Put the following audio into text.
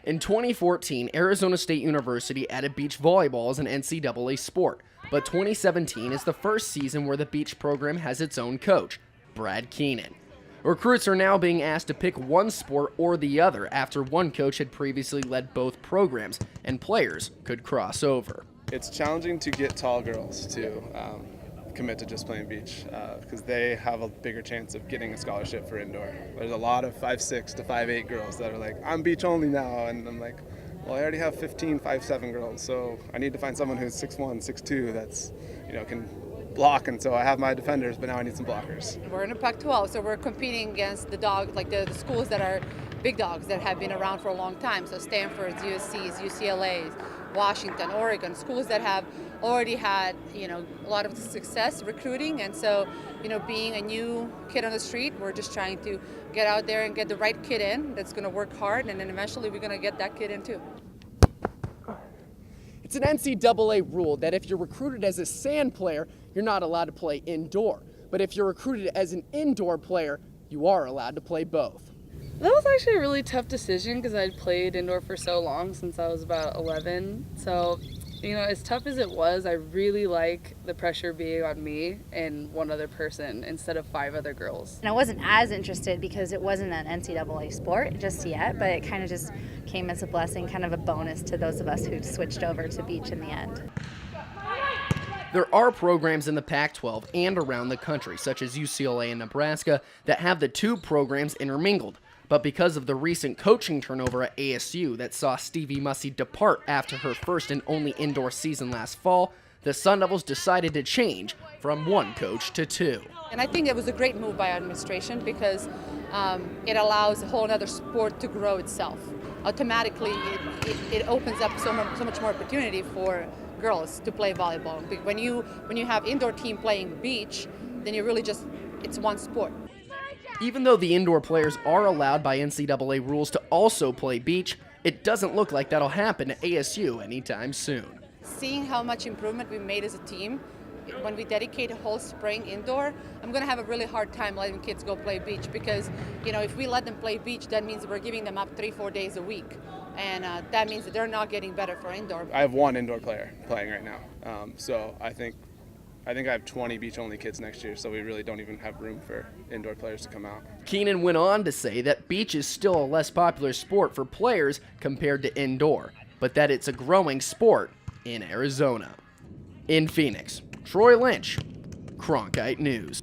In 2014, Arizona State University added beach volleyball as an NCAA sport, but 2017 is the first season where the beach program has its own coach, Brad KEENAN. Recruits are now being asked to pick one sport or the other after one coach had previously led both programs, and players could cross over. It's challenging to get tall girls to commit to just playing beach because they have a bigger chance of getting a scholarship for indoor. There's a lot of 5'6" to 5'8" girls that are like, I'm beach only now, and I'm like, well, I already have 15 5'7" girls, so I need to find someone who's 6'1", 6'2", that's, can block, and so I have my defenders, but now I need some blockers. We're in a Pac-12, so we're competing against the dogs, like the schools that are big dogs that have been around for a long time. So Stanford's, USC's, UCLA's, Washington, Oregon, schools that have already had, a lot of success recruiting. And so, being a new kid on the street, we're just trying to get out there and get the right kid in that's going to work hard, and then eventually we're going to get that kid in too. It's an NCAA rule that if you're recruited as a sand player, you're not allowed to play indoor. But if you're recruited as an indoor player, you are allowed to play both. That was actually a really tough decision because I'd played indoor for so long, since I was about 11. So, as tough as it was, I really like the pressure being on me and one other person instead of 5 other girls. And I wasn't as interested because it wasn't an NCAA sport just yet, but it kind of just came as a blessing, kind of a bonus to those of us who switched over to beach in the end. There are programs in the Pac-12 and around the country, such as UCLA and Nebraska, that have the two programs intermingled. But because of the recent coaching turnover at ASU that saw Stevie Mussey depart after her first and only indoor season last fall, the Sun Devils decided to change from one coach to 2. And I think it was a great move by our administration because it allows a whole other sport to grow itself. Automatically, it opens up so much more opportunity for girls to play volleyball. When you have indoor team playing beach, then you really it's one sport. Even though the indoor players are allowed by NCAA rules to also play beach, it doesn't look like that'll happen at ASU anytime soon. Seeing how much improvement we made as a team, when we dedicate a whole spring indoor, I'm going to have a really hard time letting kids go play beach because, if we let them play beach, that means we're giving them up 3-4 days a week. And that means that they're not getting better for indoor. I have one indoor player playing right now, so I think I have 20 beach-only kids next year, so we really don't even have room for indoor players to come out. KEENAN went on to say that beach is still a less popular sport for players compared to indoor, but that it's a growing sport in Arizona. In Phoenix, Troy Lynch, Cronkite News.